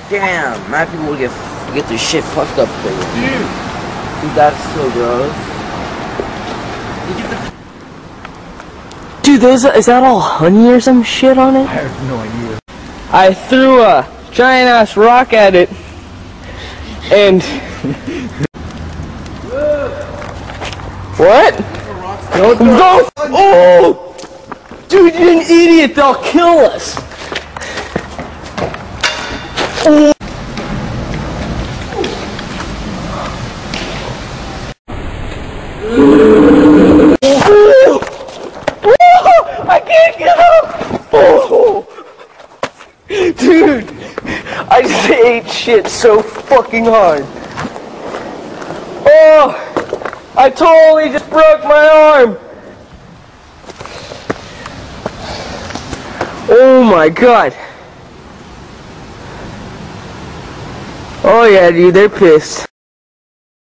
Damn, mad people get their shit fucked up for you. Dude, that's so gross. Dude, is that all honey or some shit on it? I have no idea. I threw a giant ass rock at it, and what? Go! Oh! Dude, you're an idiot! They'll kill us! Oh. I can't get up! Oh. Dude, I just ate shit so fucking hard. Oh, I totally just broke my arm. Oh my god. Oh yeah, dude, they're pissed.